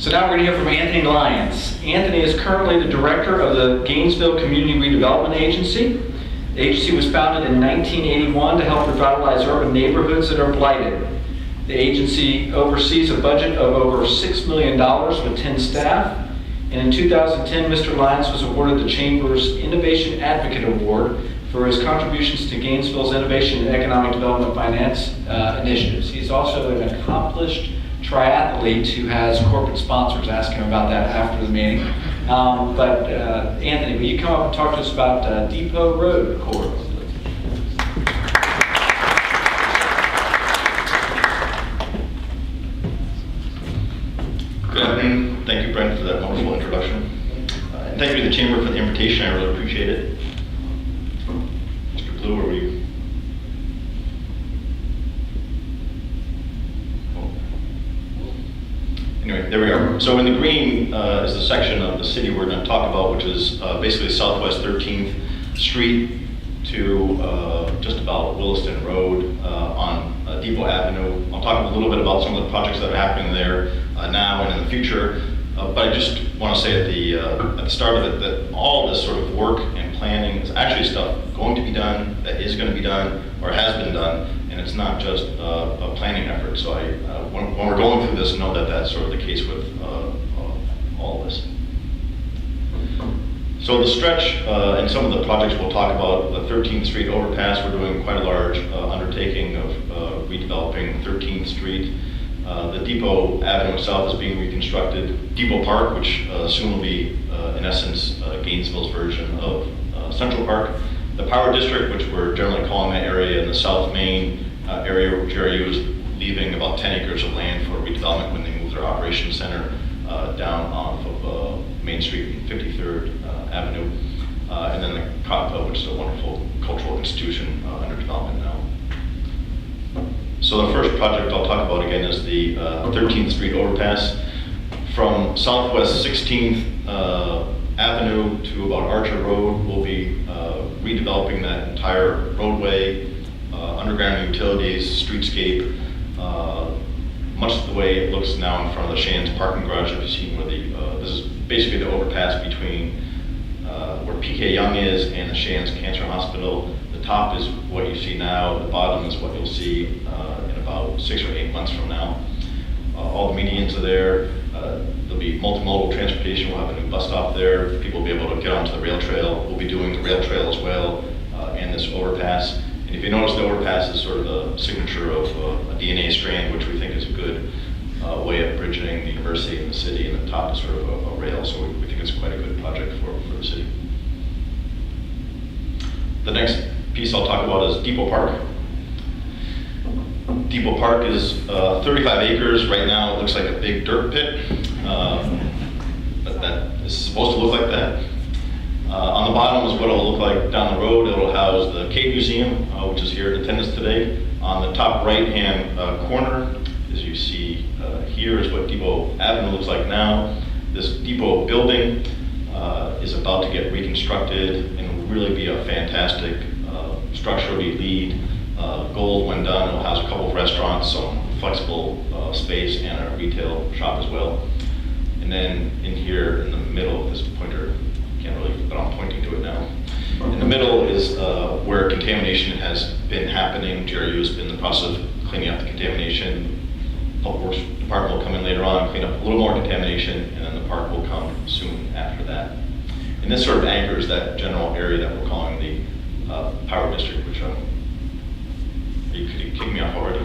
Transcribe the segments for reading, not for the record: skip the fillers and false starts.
So now we're going to hear from Anthony Lyons. Anthony is currently the director of the Gainesville Community Redevelopment Agency. The agency was founded in 1981 to help revitalize urban neighborhoods that are blighted. The agency oversees a budget of over $6 million with 10 staff. And in 2010, Mr. Lyons was awarded the Chamber's Innovation Advocate Award for his contributions to Gainesville's innovation and economic development finance initiatives. He's also an accomplished triathlete who has corporate sponsors. Ask him about that after the meeting. Anthony, will you come up and talk to us about Depot Road corridor? Good afternoon. Thank you, Brent, for that wonderful introduction. And thank you to the Chamber for the invitation. I really appreciate it. Mr. Blue, are we? Anyway, there we are. So in the green is the section of the city we're going to talk about, which is basically Southwest 13th Street to just about Williston Road on Depot Avenue. I'll talk a little bit about some of the projects that are happening there now and in the future. But I just want to say at the start of it that all this sort of work and planning is actually stuff going to be done, that is going to be done, or has been done, and it's not just a planning effort. So when we're going through this, know that that's sort of the case with all of this. So the stretch and some of the projects we'll talk about, the 13th Street overpass, we're doing quite a large undertaking of redeveloping 13th Street. The Depot Avenue itself is being reconstructed. Depot Park, which soon will be, in essence, Gainesville's version of Central Park. The Power District, which we're generally calling that area in the South Main area, where GRU is leaving about 10 acres of land for redevelopment when they move their operations center down off of Main Street and 53rd Avenue. And then the COPA, which is a wonderful cultural institution under development now. So the first project I'll talk about again is the 13th Street overpass. From Southwest 16th Avenue to about Archer Road, we'll be redeveloping that entire roadway, underground utilities, streetscape, much the way it looks now in front of the Shands parking garage. If you've seen where this is basically the overpass between where PK Young is and the Shands Cancer Hospital. The top is what you see now, the bottom is what you'll see in about 6 or 8 months from now. All the medians are there. There'll be multimodal transportation. We'll have a new bus stop there. People will be able to get onto the rail trail. We'll be doing the rail trail as well and this overpass. And if you notice, the overpass is sort of the signature of a DNA strand, which we think is a good way of bridging the university and the city, and the top is sort of a rail, so we think it's quite a good project for the city. The next piece I'll talk about is Depot Park. Depot Park is 35 acres. Right now it looks like a big dirt pit, but that is supposed to look like that. On the bottom is what it'll look like down the road. It'll house the Cave Museum, which is here in attendance today. On the top right-hand corner, as you see here, is what Depot Avenue looks like now. This Depot building is about to get reconstructed and will really be a fantastic structurally LEED gold when done. It'll house a couple of restaurants, some flexible space, and a retail shop as well. And then in here in the middle of this pointer, can't really, but I'm pointing to it now. In the middle is where contamination has been happening. GRU has been in the process of cleaning up the contamination. Public Works Department will come in later on, clean up a little more contamination, and then the park will come soon after that. And this sort of anchors that general area that we're calling the Power District, which could you kick me off already?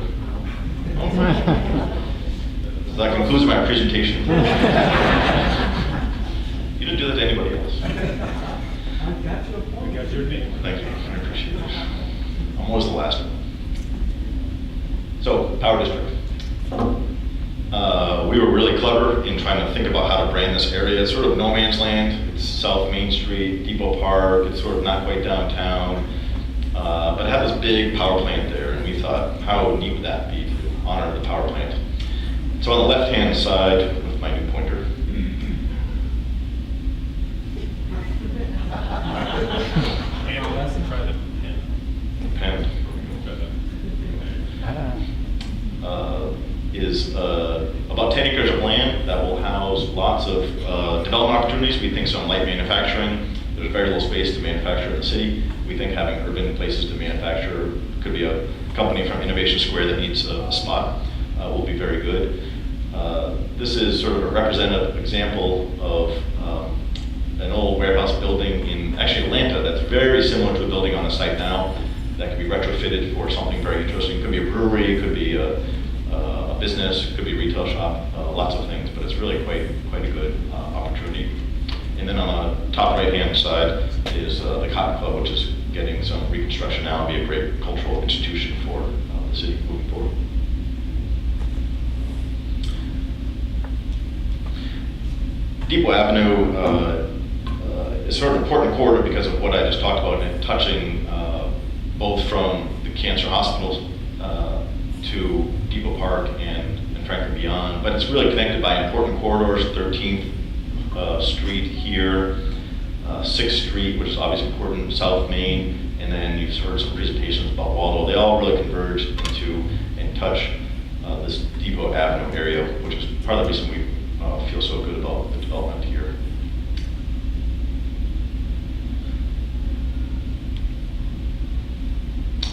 So that concludes my presentation. You didn't do that to anybody else. I got your point. We got your name. Thank you, I appreciate it. I'm always the last one. So, Power District. We were really clever in trying to think about how to brand this area. It's sort of no man's land. It's South Main Street, Depot Park. It's sort of not quite downtown. But it had this big power plant there, and we thought, how neat would that be to honor the power plant? So on the left-hand side, with my new pointer, And less and try the pen. pen, Try that. is about 10 acres of land that will house lots of development opportunities. We think some light manufacturing. There's very little space to manufacture in the city. We think having urban places to manufacture, could be a company from Innovation Square that needs a spot, will be very good. This is sort of a representative example of an old warehouse building in actually Atlanta that's very similar to a building on the site now that could be retrofitted for something very interesting. It could be a brewery, it could be a business, it could be a retail shop, lots of things, but it's really quite a good opportunity. And then on the top right-hand side is the Cotton Club, which is getting some reconstruction now and be a great cultural institution for the city moving forward. Depot Avenue is sort of an important corridor because of what I just talked about, and touching both from the cancer hospitals to Depot Park and frankly beyond. But it's really connected by important corridors: 13th Street here, 6th Street, which is obviously important, South Main, and then you've heard some presentations about Waldo. They all really converge into and touch this Depot Avenue area, which is part of the reason we feel so good about the development here.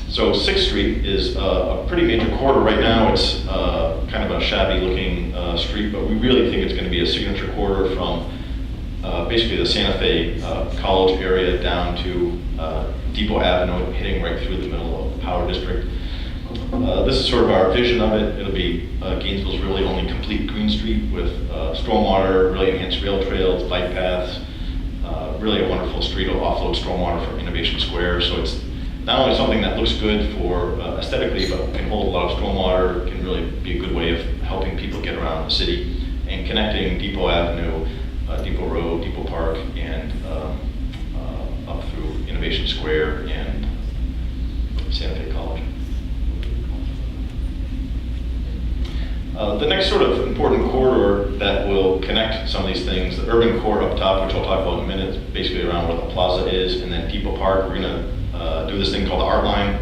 So 6th Street is a pretty major corridor right now. It's kind of a shabby looking street, but we really think it's going to be a signature corridor from basically the Santa Fe College area down to Depot Avenue, hitting right through the middle of the Power District. This is sort of our vision of it. It'll be Gainesville's really only complete green street with stormwater, really enhanced rail trails, bike paths, really a wonderful street. It'll offload stormwater from Innovation Square. So it's not only something that looks good for aesthetically, but can hold a lot of stormwater, can really be a good way of helping people get around the city and connecting Depot Avenue, Depot Road, Depot Park, and up through Innovation Square and Santa Fe College. The next sort of important corridor that will connect some of these things, the urban core up top, which I'll talk about in a minute, is basically around where the plaza is, and then Depot Park. We're going to do this thing called the Art Line.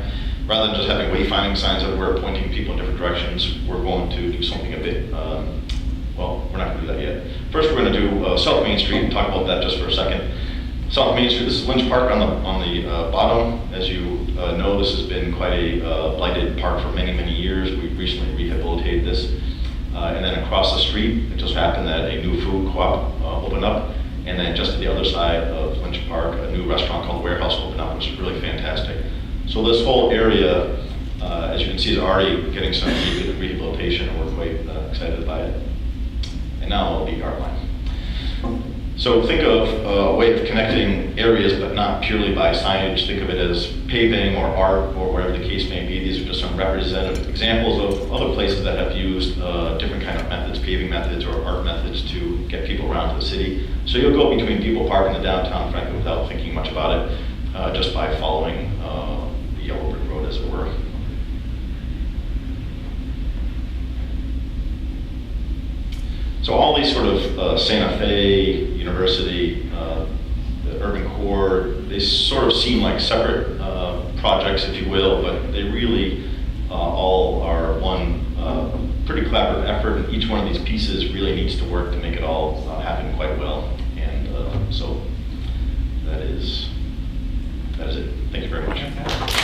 Rather than just having wayfinding signs everywhere pointing people in different directions, we're going to do something a bit, well, we're not going to do that yet. First, we're going to do South Main Street and talk about that just for a second. South Main Street, this is Lynch Park on the bottom. As you know, this has been quite a blighted park for many, many years. We've recently rehabilitated this. And then across the street, it just happened that a new food co-op opened up. And then just to the other side of Lynch Park, a new restaurant called Warehouse opened up, which is really fantastic. So this whole area, as you can see, is already getting some rehabilitation, and we're quite excited by it. And now it'll be Art Line. So think of a way of connecting areas, but not purely by signage. Think of it as paving or art or whatever the case may be. These are just some representative examples of other places that have used different kind of methods, paving methods or art methods to get people around to the city. So you'll go between Depot Park and the downtown, frankly, without thinking much about it, just by following the yellow brick road, as it were. So all these sort of Santa Fe, University, the urban core, they sort of seem like separate projects, if you will, but they really all are one pretty collaborative effort, and each one of these pieces really needs to work to make it all happen quite well. And so that is it. Thank you very much.